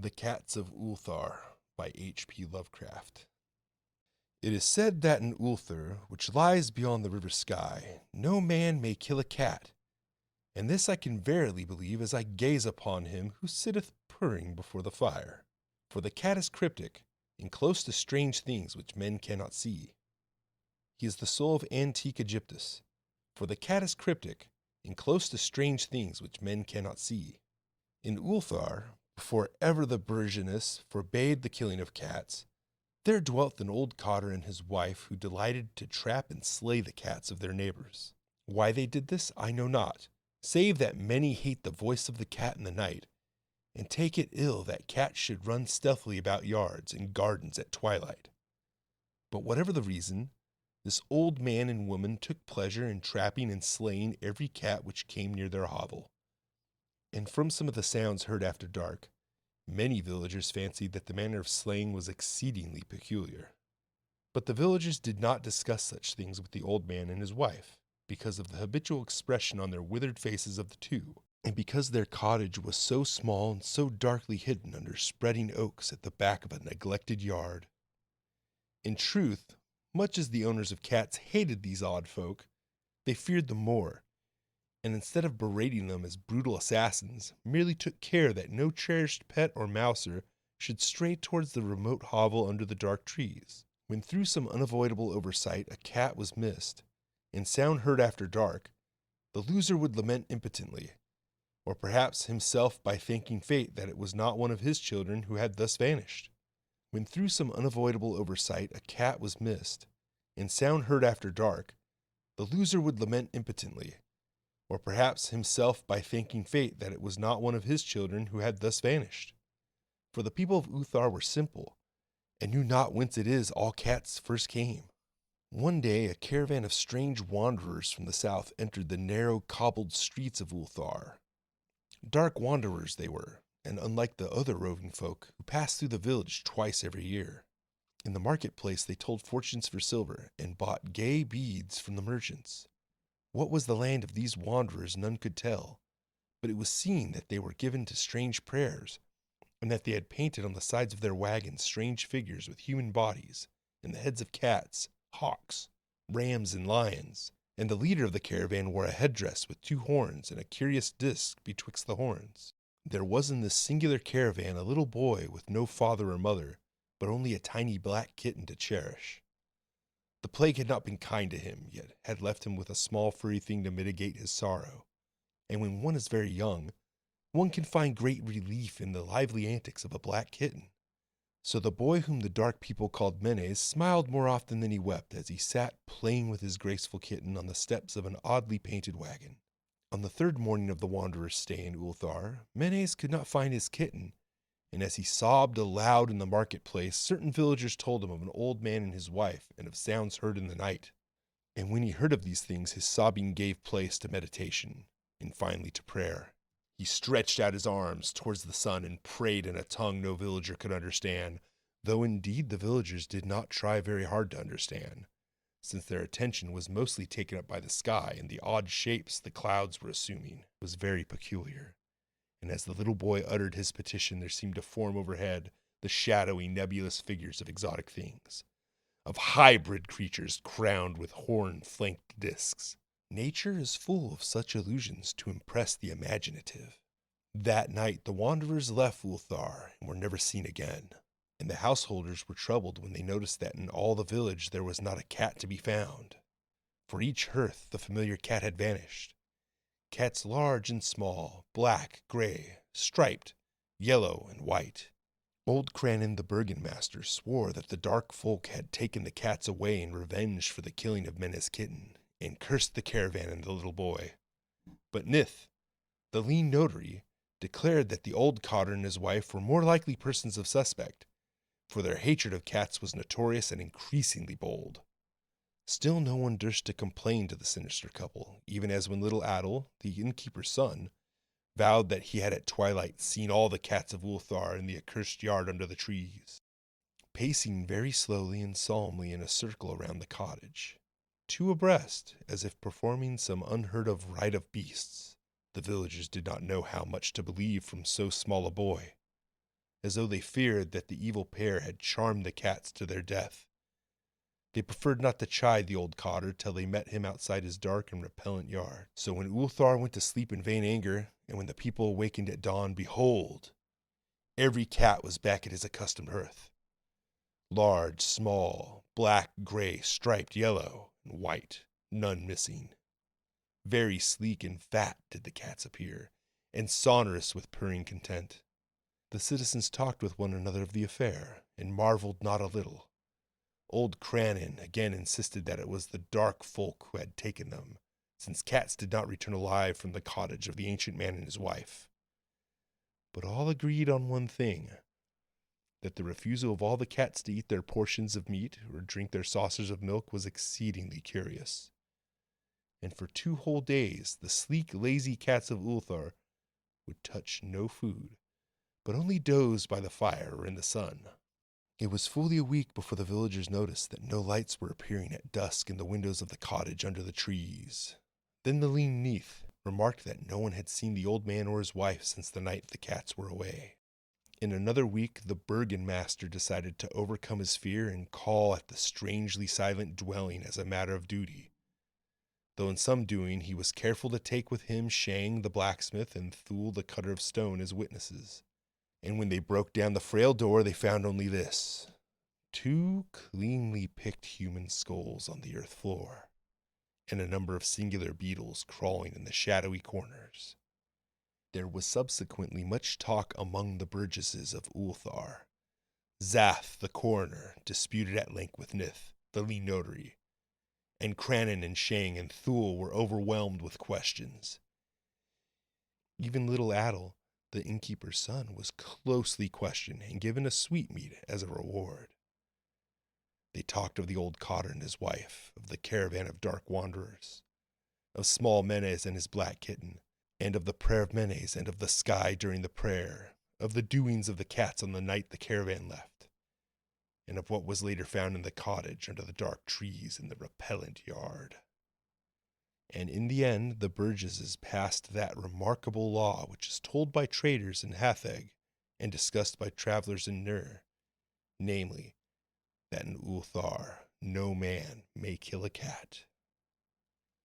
The Cats of Ulthar by H.P. Lovecraft. It is said that in Ulthar, which lies beyond the river Sky, no man may kill a cat, and this I can verily believe as I gaze upon him who sitteth purring before the fire. For the cat is cryptic, and close to strange things which men cannot see. He is the soul of antique Egyptus, for the cat is cryptic, and close to strange things which men cannot see. In Ulthar, before ever the Burgeness forbade the killing of cats, there dwelt an old cotter and his wife who delighted to trap and slay the cats of their neighbors. Why they did this I know not, save that many hate the voice of the cat in the night, and take it ill that cats should run stealthily about yards and gardens at twilight. But whatever the reason, this old man and woman took pleasure in trapping and slaying every cat which came near their hovel. And from some of the sounds heard after dark, many villagers fancied that the manner of slaying was exceedingly peculiar. But the villagers did not discuss such things with the old man and his wife, because of the habitual expression on their withered faces of the two, and because their cottage was so small and so darkly hidden under spreading oaks at the back of a neglected yard. In truth, much as the owners of cats hated these odd folk, they feared them more, and instead of berating them as brutal assassins, merely took care that no cherished pet or mouser should stray towards the remote hovel under the dark trees. When through some unavoidable oversight a cat was missed, and sound heard after dark, the loser would lament impotently, or perhaps himself by thanking fate that it was not one of his children who had thus vanished. When through some unavoidable oversight a cat was missed, and sound heard after dark, the loser would lament impotently, or perhaps himself by thanking fate that it was not one of his children who had thus vanished. For the people of Ulthar were simple, and knew not whence it is all cats first came. One day a caravan of strange wanderers from the south entered the narrow cobbled streets of Ulthar. Dark wanderers they were, and unlike the other roving folk who passed through the village twice every year. In the marketplace they told fortunes for silver, and bought gay beads from the merchants. What was the land of these wanderers none could tell, but it was seen that they were given to strange prayers, and that they had painted on the sides of their wagons strange figures with human bodies, and the heads of cats, hawks, rams, and lions, and the leader of the caravan wore a headdress with 2 horns and a curious disc betwixt the horns. There was in this singular caravan a little boy with no father or mother, but only a tiny black kitten to cherish. The plague had not been kind to him, yet had left him with a small furry thing to mitigate his sorrow. And when one is very young, one can find great relief in the lively antics of a black kitten. So the boy whom the dark people called Menes smiled more often than he wept as he sat playing with his graceful kitten on the steps of an oddly painted wagon. On the 3rd morning of the wanderer's stay in Ulthar, Menes could not find his kitten, and as he sobbed aloud in the marketplace, certain villagers told him of an old man and his wife, and of sounds heard in the night. And when he heard of these things, his sobbing gave place to meditation, and finally to prayer. He stretched out his arms towards the sun and prayed in a tongue no villager could understand, though indeed the villagers did not try very hard to understand, since their attention was mostly taken up by the sky, and the odd shapes the clouds were assuming was very peculiar. And as the little boy uttered his petition, there seemed to form overhead the shadowy, nebulous figures of exotic things, of hybrid creatures crowned with horn-flanked discs. Nature is full of such illusions to impress the imaginative. That night the wanderers left Ulthar and were never seen again, and the householders were troubled when they noticed that in all the village there was not a cat to be found. For each hearth the familiar cat had vanished. Cats large and small, black, gray, striped, yellow, and white. Old Cranon the burgomaster swore that the dark folk had taken the cats away in revenge for the killing of Menes' kitten, and cursed the caravan and the little boy. But Nith, the lean notary, declared that the old cotter and his wife were more likely persons of suspect, for their hatred of cats was notorious and increasingly bold. Still no one durst to complain to the sinister couple, even as when little Adel, the innkeeper's son, vowed that he had at twilight seen all the cats of Ulthar in the accursed yard under the trees, pacing very slowly and solemnly in a circle around the cottage, 2 abreast, as if performing some unheard-of rite of beasts. The villagers did not know how much to believe from so small a boy, as though they feared that the evil pair had charmed the cats to their death. They preferred not to chide the old cotter till they met him outside his dark and repellent yard. So when Ulthar went to sleep in vain anger, and when the people awakened at dawn, behold, every cat was back at his accustomed hearth. Large, small, black, gray, striped, yellow, and white, none missing. Very sleek and fat did the cats appear, and sonorous with purring content. The citizens talked with one another of the affair, and marveled not a little. Old Cranon again insisted that it was the dark folk who had taken them, since cats did not return alive from the cottage of the ancient man and his wife. But all agreed on one thing, that the refusal of all the cats to eat their portions of meat or drink their saucers of milk was exceedingly curious. And for 2 whole days the sleek, lazy cats of Ulthar would touch no food, but only dozed by the fire or in the sun. It was fully a week before the villagers noticed that no lights were appearing at dusk in the windows of the cottage under the trees. Then the lean Neath remarked that no one had seen the old man or his wife since the night the cats were away. In another week, the Bergen master decided to overcome his fear and call at the strangely silent dwelling as a matter of duty. Though in some doing he was careful to take with him Shang the blacksmith and Thule the cutter of stone as witnesses. And when they broke down the frail door, they found only this: 2 cleanly picked human skulls on the earth floor, and a number of singular beetles crawling in the shadowy corners. There was subsequently much talk among the burgesses of Ulthar. Zath, the coroner, disputed at length with Nith, the lean notary, and Cranon and Shang and Thule were overwhelmed with questions. Even little Adel, the innkeeper's son, was closely questioned and given a sweetmeat as a reward. They talked of the old cotter and his wife, of the caravan of dark wanderers, of small Menes and his black kitten, and of the prayer of Menes and of the sky during the prayer, of the doings of the cats on the night the caravan left, and of what was later found in the cottage under the dark trees in the repellent yard. And in the end, the burgesses passed that remarkable law which is told by traders in Hatheg and discussed by travelers in Nur, namely, that in Ulthar no man may kill a cat.